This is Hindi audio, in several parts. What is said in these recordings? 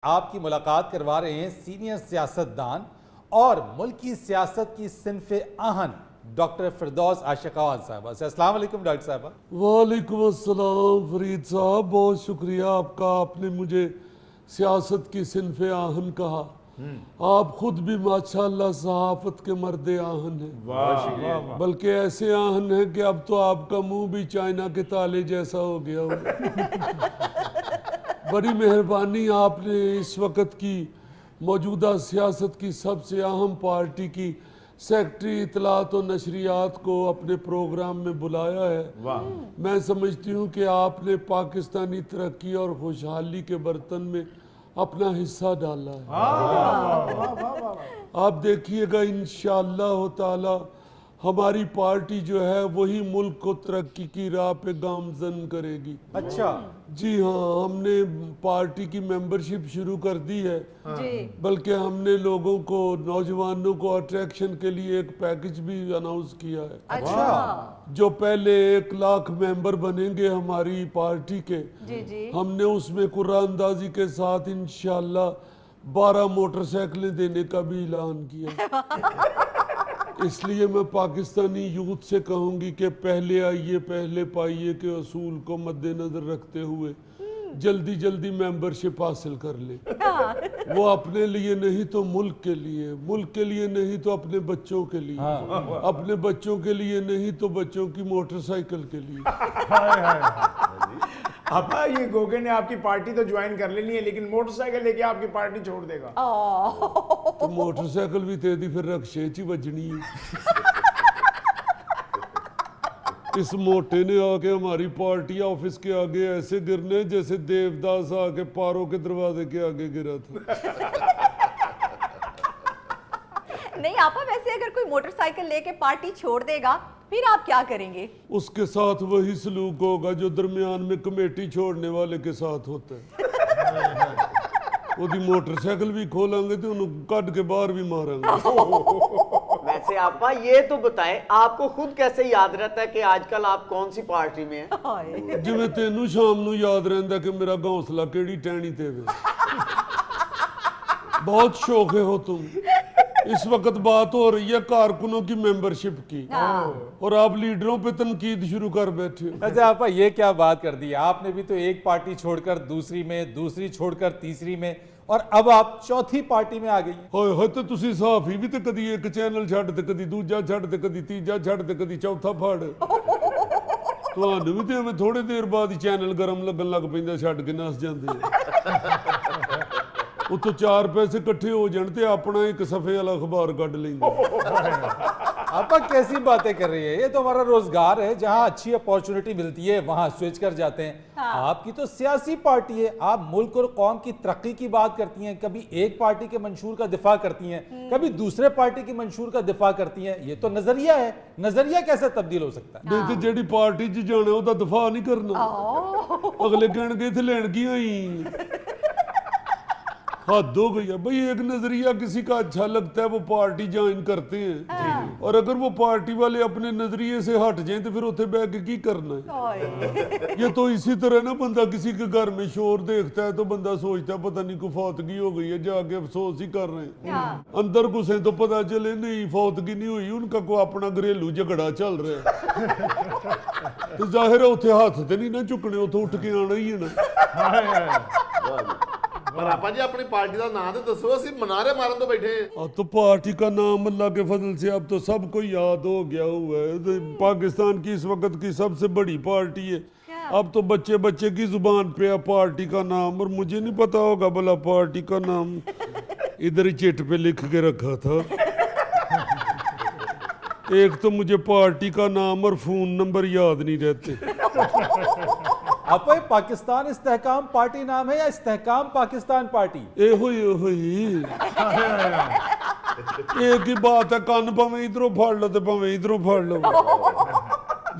आपकी मुलाकात करवा रहे हैं सीनियर सियासतदान और मुल्क की सियासत की सिनफ़े आहन डॉक्टर फिरदौस आशिक़ावान साहबा से। अस्सलाम वालेकुम डॉक्टर साहबा। वालेकुम अस्सलाम फरीद साहब, बहुत शुक्रिया आपका, आपने मुझे सियासत की सिनफ़े आहन कहा। आप खुद भी माशाअल्लाह सहाफ़त के मर्द आहन हैं, बल्कि ऐसे आहन हैं कि अब तो आपका मुंह भी चाइना के ताले जैसा हो गया हो। बड़ी मेहरबानी, आपने इस वक्त की मौजूदा सियासत की सबसे अहम पार्टी की सेक्रेटरी इतलात और नशरियात को अपने प्रोग्राम में बुलाया है। मैं समझती हूँ कि आपने पाकिस्तानी तरक्की और खुशहाली के बर्तन में अपना हिस्सा डाला है। आप देखिएगा इंशाअल्लाह ताला हमारी पार्टी जो है वही मुल्क को तरक्की की राह पे गामजन करेगी। अच्छा जी हाँ, हमने पार्टी की मेंबरशिप शुरू कर दी है, बल्कि हमने लोगों को, नौजवानों को अट्रैक्शन के लिए एक पैकेज भी अनाउंस किया है। अच्छा, जो पहले 1 लाख मेंबर बनेंगे हमारी पार्टी के, हमने उसमें कुरान अंदाजी के साथ इंशाअल्लाह 12 मोटरसाइकिलें देने का भी ऐलान किया। इसलिए मैं पाकिस्तानी यूथ से कहूंगी कि पहले आइए पहले पाइए के असूल को मद्देनजर रखते हुए जल्दी जल्दी मेंबरशिप हासिल कर ले। वो अपने लिए नहीं तो मुल्क के लिए, मुल्क के लिए नहीं तो अपने बच्चों के लिए, अपने बच्चों के लिए नहीं तो बच्चों की मोटरसाइकिल के लिए। आपा ये गोगे ने आपकी पार्टी तो ज्वाइन कर लेनी है, लेकिन मोटरसाइकिल लेके आपकी पार्टी छोड़ देगा। तो मोटरसाइकिल भी दे दी, फिर रक्शे च बजनी है। इस मोटे ने आके हमारी पार्टी ऑफिस के आगे ऐसे गिरने जैसे देवदास आके पारों के दरवाजे के आगे गिरा था। नहीं आपा, वैसे अगर कोई मोटरसाइकिल लेके पार्टी छोड़ देगा फिर आप क्या करेंगे? उसके साथ वही सलूक होगा जो दरमियान में कमेटी छोड़ने वाले के साथ होता है। ओदी मोटरसाइकिल भी खोलेंगे तो उन्हें कट के बाहर भी मारेंगे। वैसे आपा ये तो बताएं, आपको खुद कैसे याद रहता है कि आजकल आप कौन सी पार्टी में हैं? जिवें तेनू शाम नू याद रहंदा कि मेरा घोंसला केड़ी टहनी ते वे। बहुत शौके हो तुम। इस वक्त बात हो रही है कारकुनों की मेंबरशिप की, और आप लीडरों पे तनकीद शुरू कर बैठे हो। अच्छा आपा, ये क्या बात कर दी आपने भी तो एक पार्टी छोड़कर दूसरी में, दूसरी छोड़कर तीसरी में, और अब आप चौथी पार्टी में आ गई। होए होए, तो तुसी साफी भी तो कदी एक चैनल छड्ड ते कदी दूजा छड्ड ते कदी तीजा छड्ड ते कदी चौथा फड़। ਤੁਹਾਨੂੰ ਵੀ ਤੇ ਐਵੇਂ ਥੋੜੇ ਦੇਰ ਬਾਅਦ ਹੀ ਚੈਨਲ ਗਰਮ ਲੱਗਣ ਲੱਗ ਪੈਂਦਾ, ਛੱਡ ਕੇ ਨਸ ਜਾਂਦੇ ਆ। ਉੱਥੋਂ 4 ਪੈਸੇ ਇਕੱਠੇ ਹੋ ਜਾਣ ਤੇ ਆਪਣਾ ਇੱਕ ਸਫੇ ਵਾਲਾ ਅਖਬਾਰ ਕੱਢ ਲੈਂਦੇ। आपा कैसी बातें कर रही है, ये तो हमारा रोजगार है, जहां अच्छी अपॉर्चुनिटी मिलती है वहां स्विच कर जाते हैं। आपकी तो सियासी पार्टी है, आप मुल्क और कौम की तरक्की की बात करती हैं, कभी एक पार्टी के मंशूर का दिफा करती हैं, कभी दूसरे पार्टी की मंशूर का दिफा करती हैं। ये तो नजरिया है, नजरिया कैसे तब्दील हो सकता है? नहीं तो जेडी पार्टी च जाना ਉਹਦਾ दफा नहीं करना। अगले कहणगे इत्थे लैण की होई। हद हो गई है भाई, एक नजरिया किसी का अच्छा लगता है वो पार्टी ज्वाइन करते हैं, और अगर वो पार्टी वाले अपने नजरिए से हट जाएं तो फिर उसे बह के की करना है? ये तो इसी तरह ना, बंदा किसी के घर में शोर देखता है तो बंदा सोचता है पता नहीं कोई फौतगी हो गई है, जाके अफसोस ही कर रहे हैं। अंदर घुसे तो पता चले नहीं फौतगी नहीं हुई, उनका कोई अपना घरेलू झगड़ा चल रहा है। तो जाहिर है उसे हाथ तो नहीं ना चुकने, उसे उठ के आना ही है ना। पर आपा जी अपनी पार्टी का नाम तो दसो, असि मनारे मारन तो बैठे हैं। अब तो पार्टी का नाम अल्लाह के फजल से अब तो सबको याद हो गया हुआ है। तो पाकिस्तान की इस वक्त की सबसे बड़ी पार्टी है। अब तो बच्चे बच्चे की जुबान पे है पार्टी का नाम, और मुझे नहीं पता होगा भला पार्टी का नाम इधर ही चिट पे लिख के रखा था। एक तो मुझे पार्टी का नाम और फोन नंबर याद नहीं रहते। आपा, ये पाकिस्तान इस्तेहकाम पार्टी नाम है या इस्तेहकाम पाकिस्तान पार्टी? एक ही बात है, कान भावें इधरों फाड़ लो तो भावें इधरों फाड़ लो।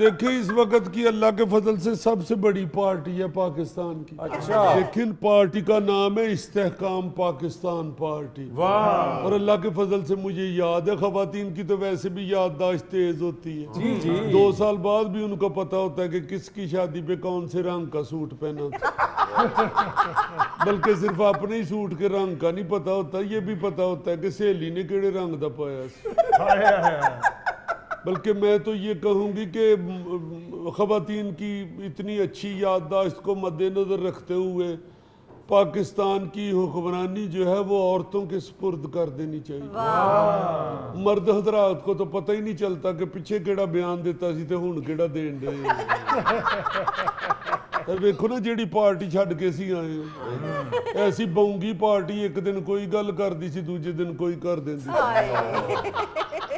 देखिए इस वक्त की अल्लाह के फजल से सबसे बड़ी पार्टी है पाकिस्तान की। अच्छा। लेकिन पार्टी का नाम है इस्तेहकाम पाकिस्तान पार्टी। वाह। और अल्लाह के फजल से मुझे याद है, खवातीन की तो वैसे भी याददाश्त तेज होती है। जी जी। 2 साल बाद भी उनको पता होता है कि किसकी शादी पे कौन से रंग का सूट पहना था। बल्कि सिर्फ अपने ही सूट के रंग का नहीं पता होता, ये भी पता होता है कि सहेली ने केड़े रंग दा पाया सी। बल्कि मैं तो ये कहूँगी कि ख़वातीन की इतनी अच्छी याददाश्त को मद्देनज़र रखते हुए पाकिस्तान की हुक्मरानी जो है वो औरतों के सुपुर्द कर देनी चाहिए। मर्द हजरात को तो पता ही नहीं चलता कि पीछे केड़ा बयान देता सी ते हुण केड़ा देन दे। देखो ना जेड़ी पार्टी छड़ के सी आए हो, ऐसी बौंगी पार्टी एक दिन कोई गल करदी सी दूजे दिन कोई कर देंदी।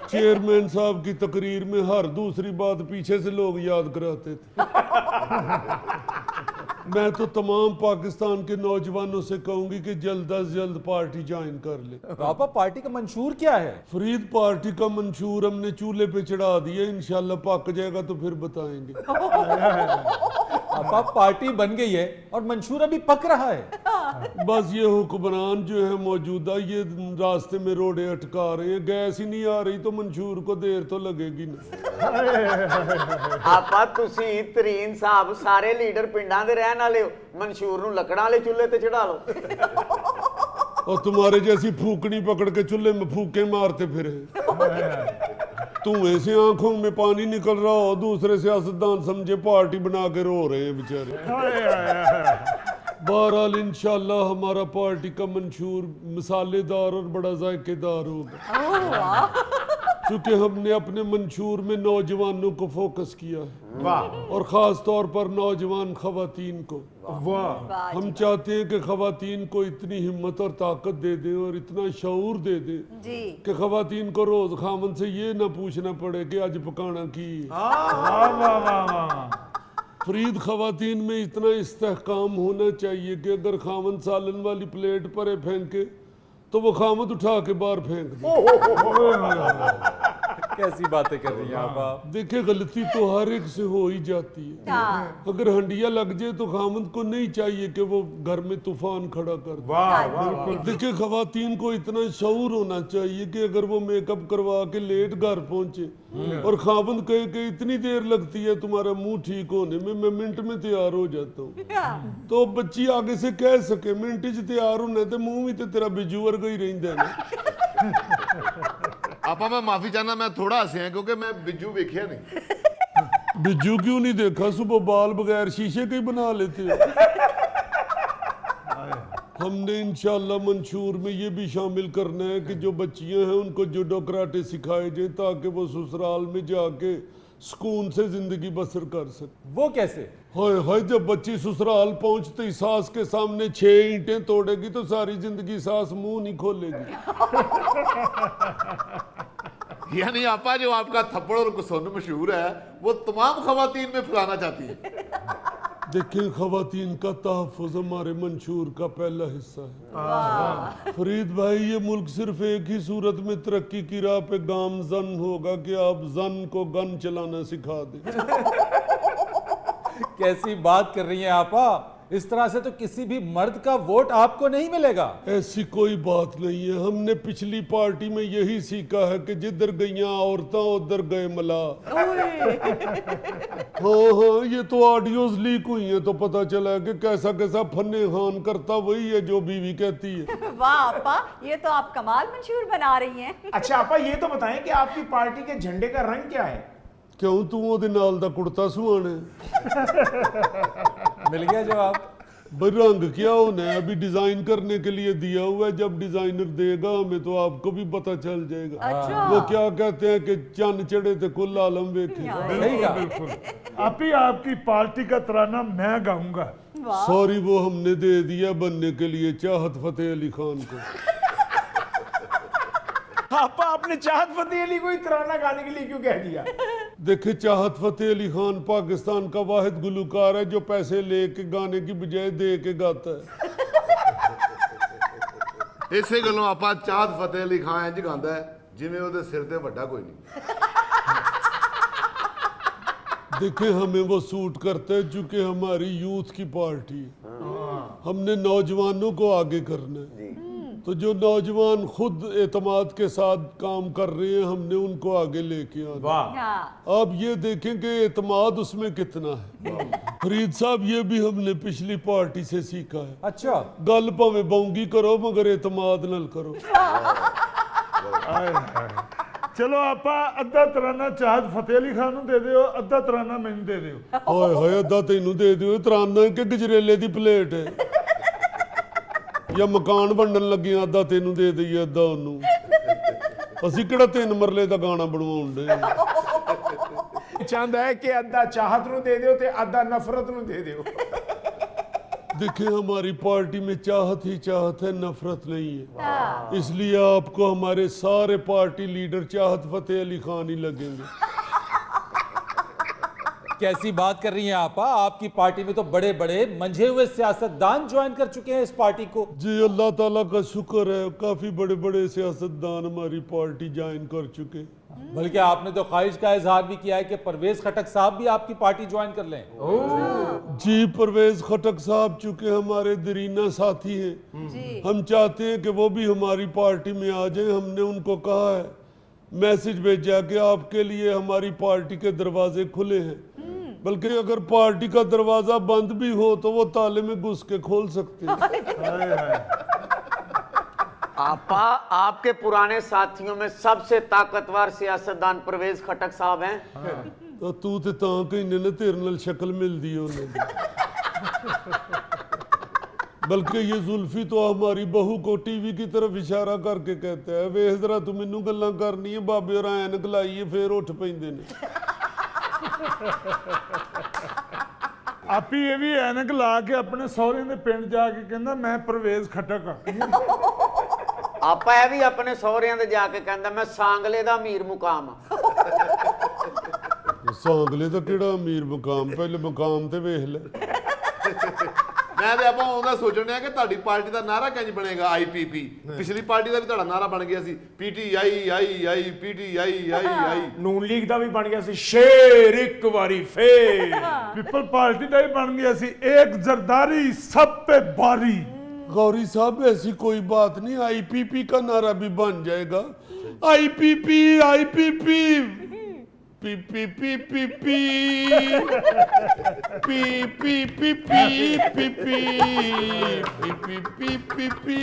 चेयरमैन साहब की तकरीर में हर दूसरी बात पीछे से लोग याद कराते थे। मैं तो तमाम पाकिस्तान के नौजवानों से कहूंगी कि जल्द अज जल्द पार्टी ज्वाइन कर ले। पापा पार्टी का मंशूर क्या है? फरीद पार्टी का मंशूर हमने चूल्हे पे चढ़ा दिया, इंशाल्लाह पक जाएगा तो फिर बताएंगे। पापा पार्टी बन गई है और मंशूर अभी पक रहा है। बस ये हुक्मरान जो है मौजूदा ये रास्ते में रोडे अटका रहे हैं, गैस ही नहीं आ रही तो मंशूर को देर तो लगेगी ना। आपा तुसी तरीन साहब सारे लीडर पिंडां दे रहन वाले हो, मंशूर नूं लकड़ां वाले चुੱਲ੍ਹੇ ते चढ़ा लो। और तुम्हारे जैसी फूकनी पकड़ के चूल्हे में फूके मारते फिरे। धुएं से आंखों में पानी निकल रहा हो, दूसरे सियासतदान समझे पार्टी बना के रो रहे हैं बेचारे। बहरहाल इंशाल्लाह हमारा पार्टी का मंशूर मसालेदार और बड़ा जायकेदार होगा, क्योंकि हमने अपने मंशूर में नौजवानों को फोकस किया है। वाह। और ख़ास तौर पर नौजवान ख़वातीन को। वाह। हम चाहते हैं कि ख़वातीन को इतनी हिम्मत और ताकत दे दें और इतना शऊर दे दें जी। कि ख़वातीन को रोज़ खामन से ये ना पूछना पड़े कि आज पकाना की। फरीद ख़वातीन में इतना इस्तेहकाम होना चाहिए कि अगर खामन सालन वाली प्लेट पर फेंके तो वो खामद उठा के बाहर फेंक दे। कैसी बातें कर रही हैं आप? देखिए गलती तो हर एक से हो ही जाती है। हाँ। अगर हंडिया लग जाए तो खामद को नहीं चाहिए कि वो घर में तूफान खड़ा कर दे। वाह वाह। देखिए खवातीन को इतना शऊर होना चाहिए कि अगर वो मेकअप करवा के लेट घर पहुंचे और खामद कहे कि इतनी देर लगती है तुम्हारा मुंह ठीक होने में, मैं मिनट में तैयार हो जाता हूँ, तो बच्ची आगे से कह सके मिनट च तैयार होने ते मुंह भी तो तेरा बिजू वर्गा ही रहिंदा ना। आपा मैं माफी चाहना, मैं थोड़ा हंसिया क्योंकि मैं बिज्जू वेखिया नहीं। बिज्जू क्यों नहीं देखा? सुबह बाल बगैर शीशे के ही बना लेते हो। हमने इंशाल्लाह मंशूर में ये भी शामिल करना है कि जो बच्चियां हैं उनको जुडो कराटे सिखाए जाए ताकि वो ससुराल में जाके सुकून से जिंदगी बसर कर सके। वो कैसे? हाय हाय, जब बच्ची ससुराल पहुंचते ही सास के सामने 6 ईंटें तोड़ेगी तो सारी जिंदगी सास मुंह नहीं खोलेगी। यानी आपा जो आपका थप्पड़ और कुसुन मशहूर है वो तमाम खवातीन में फैलाना चाहती है। देखिए खवातीन का तहफ़्फ़ुज़ हमारे मंशूर का पहला हिस्सा है। फरीद भाई ये मुल्क सिर्फ एक ही सूरत में तरक्की की राह पे गामजन होगा कि आप जन को गन चलाना सिखा दें। कैसी बात कर रही हैं आपा? इस तरह से तो किसी भी मर्द का वोट आपको नहीं मिलेगा। ऐसी कोई बात नहीं है। हमने पिछली पार्टी में यही सीखा है कि जिधर गईयां औरतां उधर गए मला। हाँ, ये तो ऑडियोज लीक हुई हैं तो पता चला है कि कैसा कैसा फन्ने खान करता वही है जो बीवी कहती है। वाह आपा, ये तो आप कमाल मंशूर बना रही हैं। अच्छा आपा ये तो बताएं कि आपकी पार्टी के झंडे का रंग क्या है? क्यों तू ओदे नाल दा कुर्ता सुहाना मिल गया जवाब। भाई रंग क्या होना है अभी डिजाइन करने के लिए दिया हुआ है, जब डिजाइनर देगा हमें तो आपको भी पता चल जाएगा। अच्छा। वो क्या कहते हैं कि चंद चढ़े थे कुल आलम वेखे। सही कहा। बिल्कुल। आप ही आपकी पार्टी का तराना मैं गाऊंगा। सॉरी वो हमने दे दिया बनने के लिए चाहत फतेह अली खान को। आपा आपने चाहत फतेह अली को ही तराना गाने के लिए क्यों कह दिया? देखिए चाहत फतेह अली खान पाकिस्तान का वाहिद गुलकार है जो पैसे लेके गाने की बजाय दे के गाता है। ਇਸੇ ਗੱਲੋਂ ਆਪਾਂ ਚਾਹਤ ਫਤਿਹ ਅਲੀ ਖਾਨ ਇੰਜ ਗਾਉਂਦਾ ਹੈ ਜਿਵੇਂ ਉਹਦੇ ਸਿਰ ਤੇ ਵੱਡਾ ਕੋਈ ਨਹੀਂ। देखे हमें वो सूट करते हैं चूंकि हमारी यूथ की पार्टी है। हमने नौजवानों को आगे करना है, तो जो नौजवान खुद एतमाद के साथ काम कर रहे हैं हमने उनको आगे लेके आना। वाह, हाँ। आप ये देखें कि एतमाद उसमें कितना है। फरीद साहब ये भी हमने पिछली पार्टी से सीखा है, अच्छा, गल भावे बाउंगी करो मगर एतमाद नल करो। ਆਏ ਹਾਏ। ਚਲੋ ਆਪਾਂ ਅੱਧਾ ਤਰਾਨਾ ਚਾਹਤ ਫਤਿਹ ਅਲੀ ਖਾਨ ਨੂੰ ਦੇ ਦਿਓ, ਅੱਧਾ ਤਰਾਨਾ ਮੈਨੂੰ ਦੇ ਦਿਓ। ਹਾਏ ਹਾਏ ਅੱਧਾ ਤੈਨੂੰ ਦੇ ਦਿਓ, ਤਰਾਨਾ ਕਿ ਗਜਰੇਲੇ ਦੀ ਪਲੇਟ ਹੈ ਜਾਂ ਮਕਾਨ ਵੰਡਣ ਲੱਗਿਆ ਅੱਧਾ ਤੈਨੂੰ ਦੇ ਦਈਏ ਅੱਧਾ ਉਹਨੂੰ। ਅਸੀਂ ਕਿਹੜਾ 3 ਮਰਲੇ ਦਾ ਗਾਣਾ ਬਣਵਾਉਣ ਦੇ। ਚਾਹੁੰਦਾ ਹੈ ਕਿ ਅੱਧਾ ਚਾਹਤ ਨੂੰ ਦੇ ਦਿਓ ਤੇ ਅੱਧਾ ਨਫ਼ਰਤ ਨੂੰ ਦੇ ਦਿਓ। देखिए हमारी पार्टी में चाहत ही चाहत है, नफरत नहीं है। इसलिए आपको हमारे सारे पार्टी लीडर चाहत फतेह अली खान ही लगेंगे। कैसी बात कर रही हैं आपकी पार्टी में तो बड़े बड़े मंझे हुए सियासतदान ज्वाइन कर चुके हैं इस पार्टी को। जी अल्लाह ताला का शुक्र है, काफी बड़े बड़े सियासतदान हमारी पार्टी ज्वाइन कर चुके। बल्कि आपने तो ख्वाहिश का इजहार भी किया है कि परवेज खटक साहब भी आपकी पार्टी ज्वाइन कर लें। जी परवेज खटक साहब चूंकि हमारे दरीना साथी हैं, जी। हम चाहते हैं कि वो भी हमारी पार्टी में आ जाए। हमने उनको कहा है, मैसेज भेजा कि आपके लिए हमारी पार्टी के दरवाजे खुले हैं, बल्कि अगर पार्टी का दरवाजा बंद भी हो तो वो ताले में घुस के खोल सकते हैं। आपा आपके पुराने साथियों में सबसे ताकतवर सियासतदान परवेज खटक साहब हैं। तो तू ते तां कहने ने तेरे नाल शक्ल मिलदी है उन्हें। बल्कि ये जुल्फी तो हमारी बहू को टीवी की तरफ इशारा करके कहता है, वेख जरा तू मैनू गल्लां करनी है, बाबे और ऐनक लाई है फिर उठ पैंदे ने। ਆਪੀ ਇਹ ਵੀ ਐਨਕ ਲਾ ਕੇ ਆਪਣੇ ਸਹੁਰੇ ਦੇ ਪਿੰਡ ਜਾ ਕੇ ਕਹਿੰਦਾ ਮੈਂ ਪਰਵੇਜ਼ ਖਟਕ ਆ। ਆਪਾ ਇਹ ਵੀ ਆਪਣੇ ਸਹੁਰਿਆਂ ਦੇ ਜਾ ਕੇ ਕਹਿੰਦਾ ਮੈਂ ਸਾਂਗਲੇ ਦਾ ਅਮੀਰ ਮੁਕਾਮ ਆ। सांगले ਦਾ ਕਿਹੜਾ ਅਮੀਰ ਮਕਾਮ, ਪਹਿਲੇ ਮਕਾਮ ਤੇ ਵੇਖ ਲੈ। ਮੈਂ ਤੇ ਆਪਾਂ ਉਹਦਾ ਸੋਚਣ ਡਿਆ ਕਿ ਤੁਹਾਡੀ ਪਾਰਟੀ ਦਾ ਨਾਰਾ ਕਿੰਜ ਬਣੇਗਾ, ਆਈਪੀਪੀ। ਪਿਛਲੀ ਪਾਰਟੀ ਦਾ ਵੀ ਤੁਹਾਡਾ ਨਾਰਾ ਬਣ ਗਿਆ ਸੀ ਪੀਟੀਆਈ ਆਈ ਆਈ ਪੀਟੀਆਈ ਆਈ ਆਈ। ਨੂਨ ਲੀਗ ਦਾ ਵੀ ਬਣ ਗਿਆ ਸੀ ਸ਼ੇਰ ਇੱਕ ਵਾਰੀ ਫੇਰ। ਪੀਪਲ ਪਾਰਟੀ ਦਾ ਹੀ ਬਣ ਗਿਆ ਸੀ ਇੱਕ ਜ਼ਰਦਾਰੀ ਸਭ पे भारी। गौरी साहब ऐसी कोई बात नहीं, आईपीपी का नारा भी बन जाएगा। IPP IPP P P P P P P P P P P P P P P P.